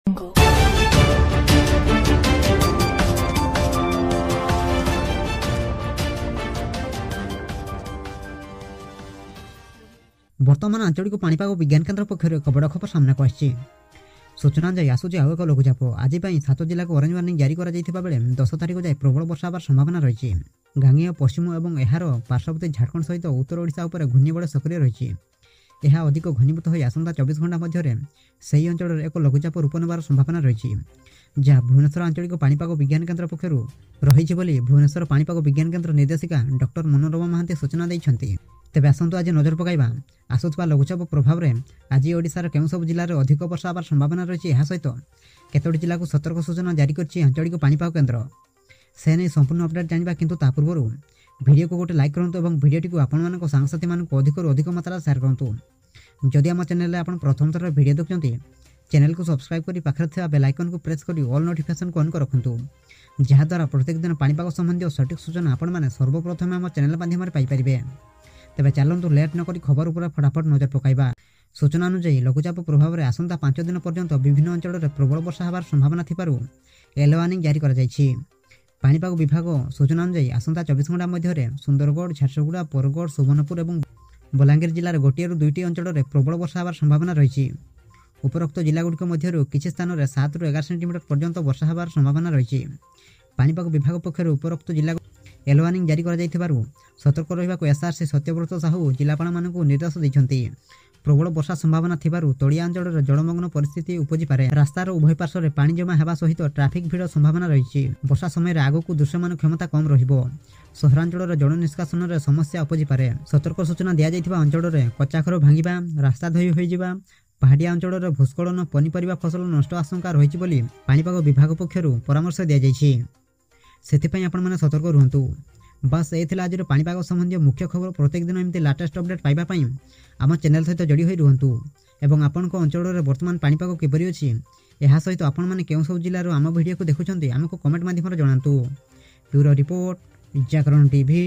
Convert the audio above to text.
बर्तमान आंचलिक पाणीपाग विज्ञान केन्द्र पक्षर एक बड़ खबर सामना को आसी। सूचना अनुसार आसूची आउ एक लघुचाप आज 7 जिला को ऑरेंज वार्निंग जारी बेले 10 तारिख जाए प्रबल वर्षा होबार संभावना रही। गांगेय पश्चिम और यार पार्श्ववर्ती झारखंड सहित उत्तर ओडिशा उपर घूर्णिबड़ सक्रिय रही। यह अधिक घनीभूत हो आसंता 24 घंटा मध्य से अंचल एक लघुचाप रूप नेबार संभावना रही, जहाँ भुवनेश्वर आंचलिक पाणीपाग विज्ञान केन्द्र पक्षर रही बोली भुवनेश्वर पाणीपाग विज्ञान केन्द्र निर्देशिका डॉक्टर मनोरमा महांती सूचना देइछन्ति। तेज आसतु आज नजर पकाइबा आसुवा लघुचाप प्रभाव में आज ओडिशार केउं सब जिले में अधिक वर्षा होबार संभावना रही। यह सहित केतोटी जिला को सतर्क सूचना जारी करछि आंचलिक पाणीपाग केन्द्र। से नहीं संपूर्ण अपडेट जानिबा किंतु ता पूर्व वीडियो को गोटे लाइक करंतु और वीडियोटी को आपण सांगसाथी मानक अधिक मात्रा शेयर करंतु। जदि आम चैनल आपण प्रथम थर वीडियो देखुछन्ति चैनल को सब्सक्राइब करी पाखरे थिबा बेल आइकन को प्रेस करी ऑल नोटिफिकेशन को ऑन कर रखंतु, जहा द्वारा प्रत्येक दिन पाणीपाग संबंधी सटीक सूचना आपण माने सर्वप्रथम आम चैनल माध्यम पाई परिबे। तेबे चलतु लेट नक खबर उपर फटाफट नजर पकाइबा। सूचना अनुसार लघुचाप प्रभाव में आसंता 5 दिन पर्यंत विभिन्न अंचल में प्रबल वर्षा होबार संभावना थिबारु येलो वार्निंग जारी करा जायछि। पाणीपाग विभाग सूचना अनुसार आसंता 24 घंटा मध्य सुंदरगढ़, झारसुगुड़ा, बरगढ़, सुवर्णपुर और बलांगीर जिलार गोटे रु 2टी अंचल में प्रबल वर्षा होबार संभावना रही। उपरोक्त जिलागुड़िक मध्य किसी स्थान में 7 ରୁ 11 सेंटीमीटर पर्यंत वर्षा होबार संभावना रही। पाणीपाग विभाग पक्षर उपरोक्त जिला येलो वार्निंग जारी कर सतर्क रहिबाकु एसआरसी सत्यव्रत साहू जिलापाल मानकु निर्देश दैछन्ति। प्रबल वर्षा संभावना थिबारु तळिया अंचल जलमग्न परिस्थिति उपजि पारे। रास्तार उभय पार्श्व में पानी जमा हेबा सहित ट्राफिक भिड़ संभावना रही। वर्षा समय आगकु दृश्यमान क्षमता कम रहिबो। सहरांचल जल निष्कासन में समस्या उपजि पारे। सतर्क सूचना दिया जाइथिबा अंचल में कच्चाघर भांगिबा, रास्ता धोई होइजिबा, पहाड़िया अंचल में भूस्खलन, पनीपरिबा फसल नष्ट आशंका रही बोली पाणीपाग विभाग पक्षरु परामर्श दिया जाइछि। सेथिपई आपण माने सतर्क रुहंतु। बस ये आज पाणीपाग संबंधी मुख्य खबर। प्रत्येक दिन एमती लेटेस्ट अपडेट पाइबा पई आम चैनल सहित जोड़ी होई रुहंतु एवं आपण अंचल में वर्तमान पाणीपाग किपरि अछि एहा सहित आपण माने केउं सब जिल्लार आम वीडियो को देखुछन्ति आमको कमेंट माध्यम जणांतु। ब्यूरो रिपोर्ट जागरण टीवी।